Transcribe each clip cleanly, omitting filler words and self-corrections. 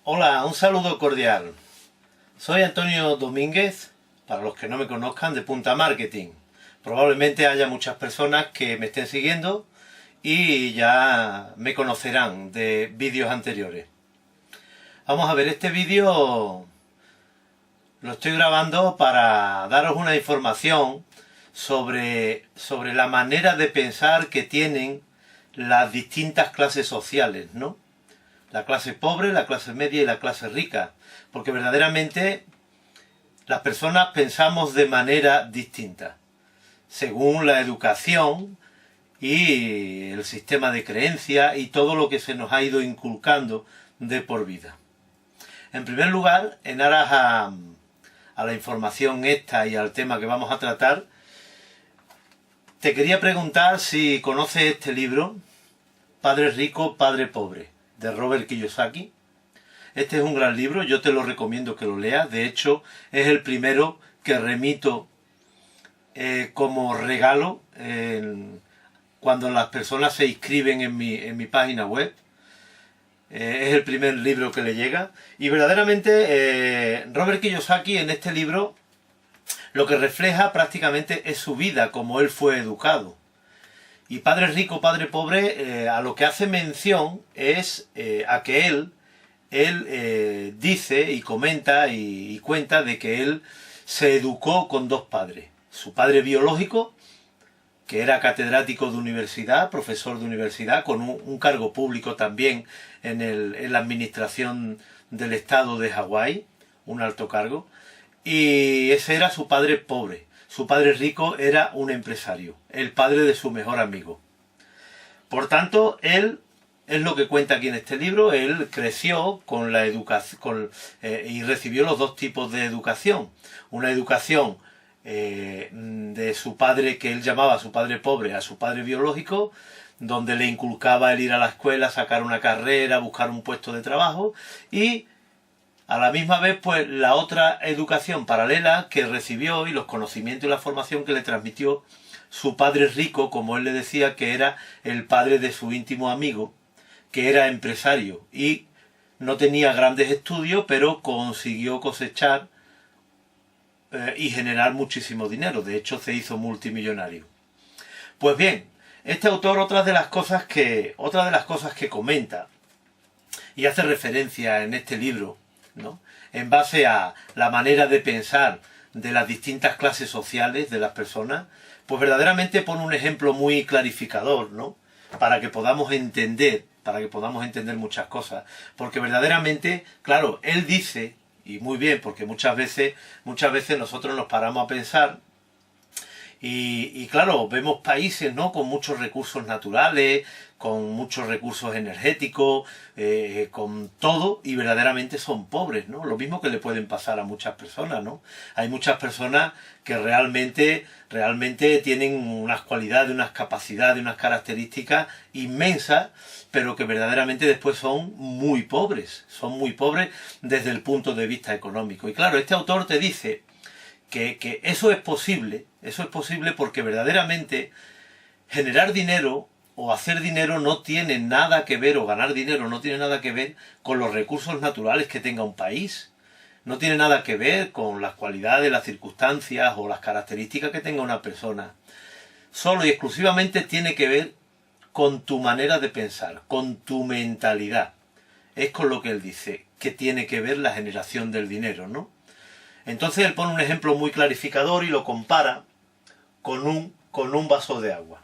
Hola, un saludo cordial. Soy Antonio Domínguez, para los que no me conozcan, de Punta Marketing. Probablemente haya muchas personas que me estén siguiendo y ya me conocerán de vídeos anteriores. Vamos a ver, este vídeo lo estoy grabando para daros una información sobre la manera de pensar que tienen las distintas clases sociales, ¿no? La clase pobre, la clase media y la clase rica, porque verdaderamente las personas pensamos de manera distinta, según la educación y el sistema de creencia y todo lo que se nos ha ido inculcando de por vida. En primer lugar, en aras a la información esta y al tema que vamos a tratar, te quería preguntar si conoces este libro, Padre Rico, Padre Pobre, de Robert Kiyosaki. Este es un gran libro, yo te lo recomiendo que lo leas. De hecho, es el primero que remito como regalo cuando las personas se inscriben en mi página web. Es el primer libro que le llega. Y verdaderamente Robert Kiyosaki en este libro lo que refleja prácticamente es su vida, como él fue educado. Y Padre Rico, Padre Pobre, a lo que hace mención es a que él dice y comenta y cuenta de que él se educó con dos padres. Su padre biológico, que era catedrático de universidad, profesor de universidad, con un cargo público también en la administración del estado de Hawái, un alto cargo, y ese era su padre pobre. Su padre rico era un empresario, el padre de su mejor amigo. Por tanto, él, es lo que cuenta aquí en este libro, él creció con la educación y recibió los dos tipos de educación. Una educación de su padre, que él llamaba su padre pobre, a su padre biológico, donde le inculcaba el ir a la escuela, sacar una carrera, buscar un puesto de trabajo, y a la misma vez, pues, la otra educación paralela que recibió y los conocimientos y la formación que le transmitió su padre rico, como él le decía, que era el padre de su íntimo amigo, que era empresario y no tenía grandes estudios, pero consiguió cosechar y generar muchísimo dinero. De hecho, se hizo multimillonario. Pues bien, este autor, otra de las cosas que comenta y hace referencia en este libro, ¿no?, en base a la manera de pensar de las distintas clases sociales de las personas, pues verdaderamente pone un ejemplo muy clarificador, ¿no?, para que podamos entender muchas cosas. Porque verdaderamente, claro, él dice, y muy bien, porque muchas veces nosotros nos paramos a pensar y claro, vemos países, ¿no?, con muchos recursos naturales, con muchos recursos energéticos, con todo, y verdaderamente son pobres, ¿no? Lo mismo que le pueden pasar a muchas personas, ¿no? Hay muchas personas que realmente tienen unas cualidades, unas capacidades, unas características inmensas, pero que verdaderamente después son muy pobres desde el punto de vista económico. Y claro, este autor te dice que eso es posible porque verdaderamente generar dinero o hacer dinero no tiene nada que ver, o ganar dinero no tiene nada que ver con los recursos naturales que tenga un país. No tiene nada que ver con las cualidades, las circunstancias o las características que tenga una persona. Solo y exclusivamente tiene que ver con tu manera de pensar, con tu mentalidad. Es con lo que él dice que tiene que ver la generación del dinero, ¿no? Entonces él pone un ejemplo muy clarificador y lo compara con un vaso de agua.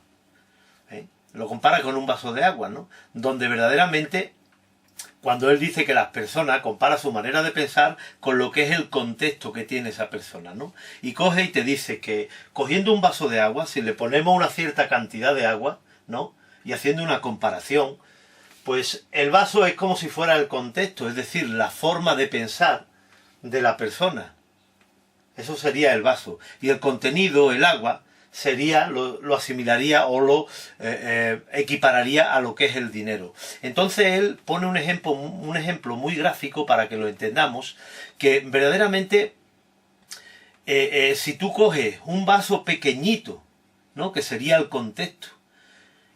Lo compara con un vaso de agua, ¿no? Donde verdaderamente, cuando él dice que las personas, compara su manera de pensar con lo que es el contexto que tiene esa persona, ¿no? Y coge y te dice que cogiendo un vaso de agua, si le ponemos una cierta cantidad de agua, ¿no?, y haciendo una comparación, pues el vaso es como si fuera el contexto, es decir, la forma de pensar de la persona. Eso sería el vaso. Y el contenido, el agua, sería, lo asimilaría o lo equipararía a lo que es el dinero. Entonces él pone un ejemplo muy gráfico para que lo entendamos, que verdaderamente si tú coges un vaso pequeñito, ¿no?, que sería el contexto,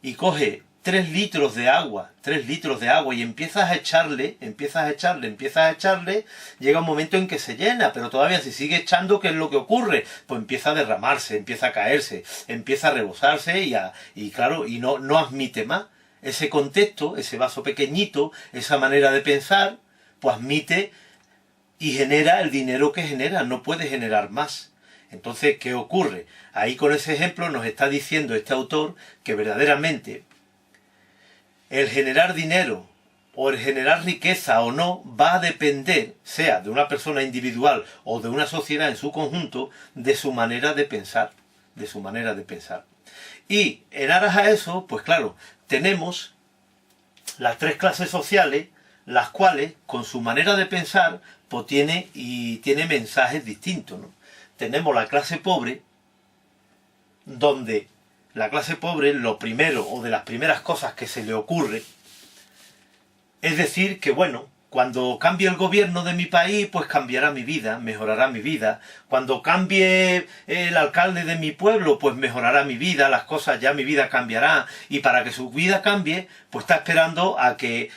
y coges 3 litros de agua, 3 litros de agua, y empiezas a echarle, llega un momento en que se llena, pero todavía si sigue echando, ¿qué es lo que ocurre? Pues empieza a derramarse, empieza a caerse, empieza a rebosarse y claro, y no admite más. Ese contexto, ese vaso pequeñito, esa manera de pensar, pues admite y genera el dinero que genera, no puede generar más. Entonces, ¿qué ocurre? Ahí con ese ejemplo nos está diciendo este autor que verdaderamente el generar dinero o el generar riqueza o no va a depender, sea de una persona individual o de una sociedad en su conjunto, de su manera de pensar, Y en aras a eso, pues claro, tenemos las 3 clases sociales, las cuales, con su manera de pensar, pues tiene mensajes distintos, ¿no? Tenemos la clase pobre, donde la clase pobre, lo primero o de las primeras cosas que se le ocurre, es decir que bueno, cuando cambie el gobierno de mi país, pues cambiará mi vida, mejorará mi vida. Cuando cambie el alcalde de mi pueblo, pues mejorará mi vida, las cosas ya mi vida cambiará. Y para que su vida cambie, pues está esperando a que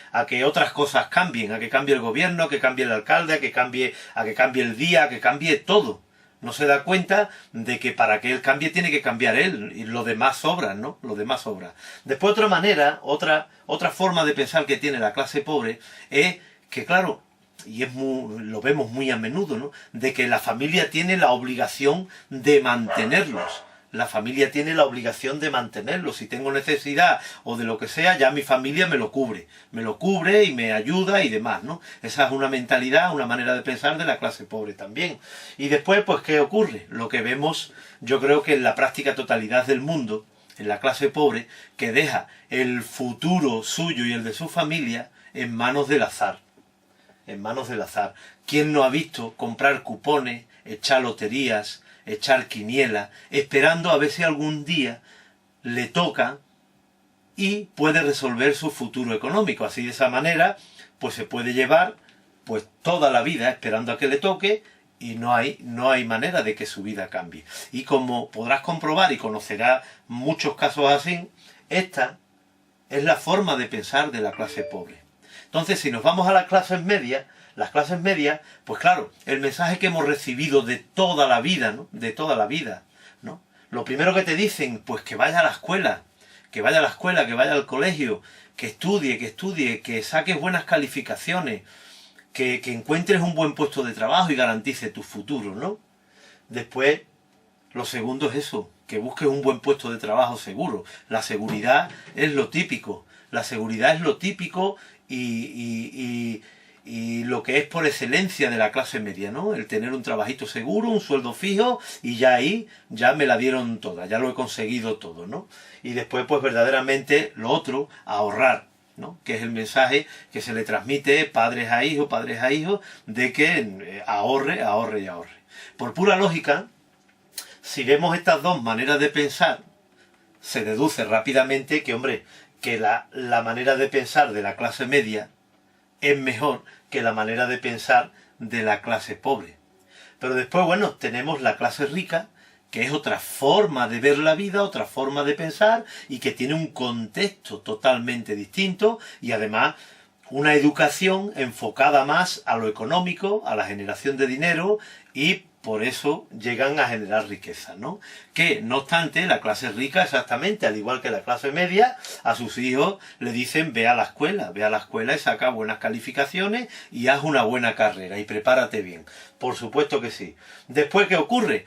otras cosas cambien, a que cambie el gobierno, a que cambie el alcalde, a que cambie el día, a que cambie todo. No se da cuenta de que para que él cambie tiene que cambiar él, y lo demás sobra, ¿no? Lo demás sobra. Después otra manera, otra forma de pensar que tiene la clase pobre es que, claro, y lo vemos muy a menudo, ¿no? De que la familia tiene la obligación de mantenerlos. La familia tiene la obligación de mantenerlos. Si tengo necesidad o de lo que sea, ya mi familia me lo cubre y me ayuda y demás, ¿no? Esa es una mentalidad, una manera de pensar de la clase pobre también. Y después, pues, ¿qué ocurre? Lo que vemos, yo creo que en la práctica totalidad del mundo, en la clase pobre, que deja el futuro suyo y el de su familia en manos del azar. En manos del azar. ¿Quién no ha visto comprar cupones, echar loterías, echar quiniela, esperando a ver si algún día le toca y puede resolver su futuro económico? Así, de esa manera, pues se puede llevar pues toda la vida esperando a que le toque y no hay manera de que su vida cambie. Y como podrás comprobar y conocerás muchos casos así, esta es la forma de pensar de la clase pobre. Entonces, si nos vamos a las clases medias, pues claro, el mensaje que hemos recibido de toda la vida, ¿no? De toda la vida, ¿no? Lo primero que te dicen, pues que vaya a la escuela, que vaya al colegio, que estudie, que saques buenas calificaciones, que encuentres un buen puesto de trabajo y garantice tu futuro, ¿no? Después, lo segundo es eso, que busques un buen puesto de trabajo seguro. La seguridad es lo típico. Y lo que es por excelencia de la clase media, ¿no? El tener un trabajito seguro, un sueldo fijo, y ya ahí, ya me la dieron toda, ya lo he conseguido todo, ¿no? Y después, pues verdaderamente, lo otro, ahorrar, ¿no? Que es el mensaje que se le transmite padres a hijos, de que ahorre. Por pura lógica, si vemos estas dos maneras de pensar, se deduce rápidamente que, hombre, que la manera de pensar de la clase media es mejor que la manera de pensar de la clase pobre. Pero después, bueno, tenemos la clase rica, que es otra forma de ver la vida, otra forma de pensar, y que tiene un contexto totalmente distinto, y además una educación enfocada más a lo económico, a la generación de dinero, y por eso llegan a generar riqueza, ¿no? Que, no obstante, la clase rica, exactamente, al igual que la clase media, a sus hijos le dicen ve a la escuela y saca buenas calificaciones y haz una buena carrera y prepárate bien. Por supuesto que sí. Después, ¿qué ocurre?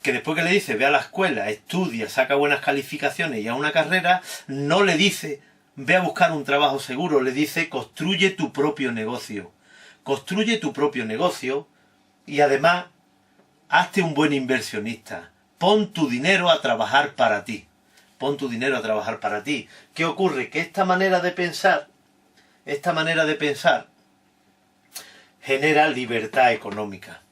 Que después que le dice ve a la escuela, estudia, saca buenas calificaciones y haz una carrera, no le dice ve a buscar un trabajo seguro, le dice construye tu propio negocio. Construye tu propio negocio y además hazte un buen inversionista. Pon tu dinero a trabajar para ti. ¿Qué ocurre? Que esta manera de pensar genera libertad económica.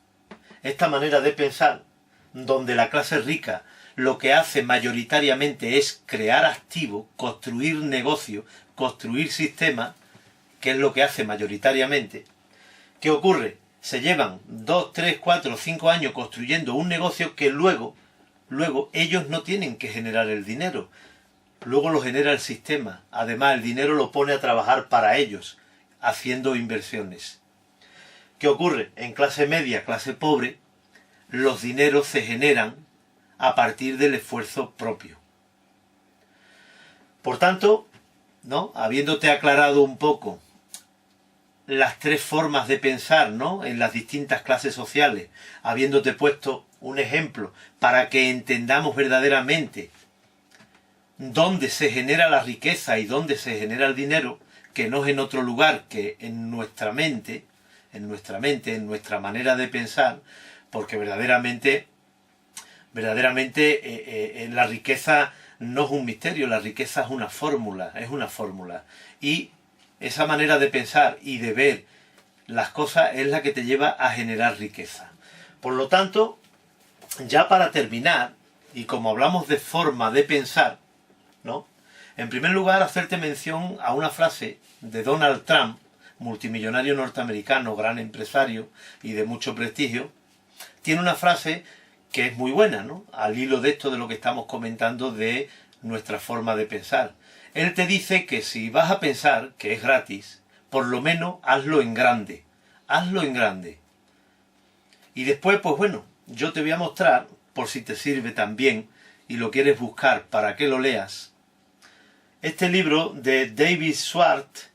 Esta manera de pensar, donde la clase rica lo que hace mayoritariamente es crear activos, construir negocios, construir sistemas, que es lo que hace mayoritariamente. ¿Qué ocurre? Se llevan 2, 3, 4, 5 años construyendo un negocio que luego ellos no tienen que generar el dinero. luego lo genera el sistema. Además, el dinero lo pone a trabajar para ellos, haciendo inversiones. ¿Qué ocurre? En clase media, clase pobre, los dineros se generan a partir del esfuerzo propio. Por tanto, ¿no?, habiéndote aclarado un poco las tres formas de pensar, ¿no?, en las distintas clases sociales, habiéndote puesto un ejemplo para que entendamos verdaderamente dónde se genera la riqueza y dónde se genera el dinero, que no es en otro lugar que en nuestra mente, en nuestra manera de pensar, porque verdaderamente la riqueza no es un misterio, la riqueza es una fórmula, y esa manera de pensar y de ver las cosas es la que te lleva a generar riqueza. Por lo tanto, ya para terminar, y como hablamos de forma de pensar, ¿no?, en primer lugar hacerte mención a una frase de Donald Trump, multimillonario norteamericano, gran empresario y de mucho prestigio. Tiene una frase que es muy buena, ¿no?, al hilo de esto de lo que estamos comentando de nuestra forma de pensar. Él te dice que si vas a pensar, que es gratis, por lo menos hazlo en grande. Hazlo en grande. Y después, pues bueno, yo te voy a mostrar, por si te sirve también y lo quieres buscar para que lo leas, este libro de David Schwartz,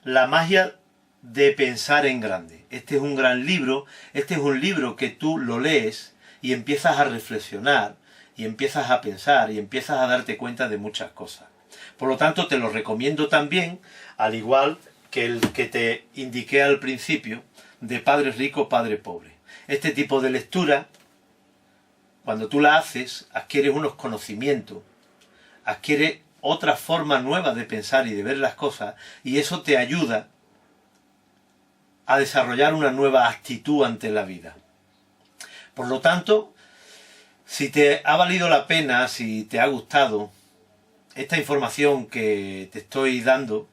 La magia de pensar en grande. Este es un gran libro, este es un libro que tú lo lees y empiezas a reflexionar, y empiezas a pensar, y empiezas a darte cuenta de muchas cosas. Por lo tanto, te lo recomiendo también, al igual que el que te indiqué al principio, de Padre Rico, Padre Pobre. Este tipo de lectura, cuando tú la haces, adquieres unos conocimientos, adquieres otra forma nueva de pensar y de ver las cosas, y eso te ayuda a desarrollar una nueva actitud ante la vida. Por lo tanto, si te ha valido la pena, si te ha gustado esta información que te estoy dando,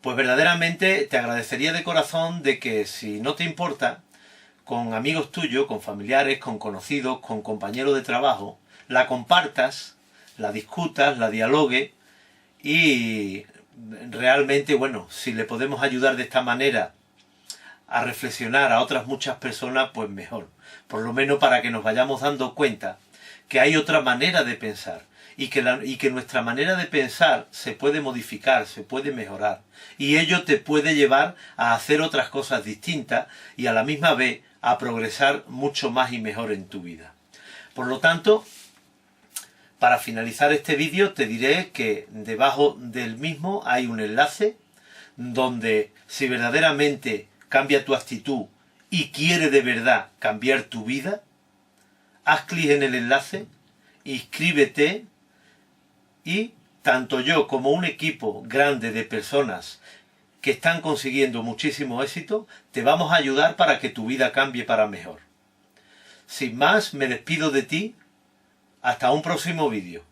pues verdaderamente te agradecería de corazón de que, si no te importa, con amigos tuyos, con familiares, con conocidos, con compañeros de trabajo, la compartas, la discutas, la dialogue, y realmente, bueno, si le podemos ayudar de esta manera a reflexionar a otras muchas personas, pues mejor. Por lo menos para que nos vayamos dando cuenta que hay otra manera de pensar, y que nuestra manera de pensar se puede modificar, se puede mejorar, y ello te puede llevar a hacer otras cosas distintas y a la misma vez a progresar mucho más y mejor en tu vida. Por lo tanto, para finalizar este vídeo te diré que debajo del mismo hay un enlace donde, si verdaderamente cambia tu actitud y quiere de verdad cambiar tu vida, haz clic en el enlace, inscríbete, y tanto yo como un equipo grande de personas que están consiguiendo muchísimo éxito, te vamos a ayudar para que tu vida cambie para mejor. Sin más, me despido de ti. Hasta un próximo vídeo.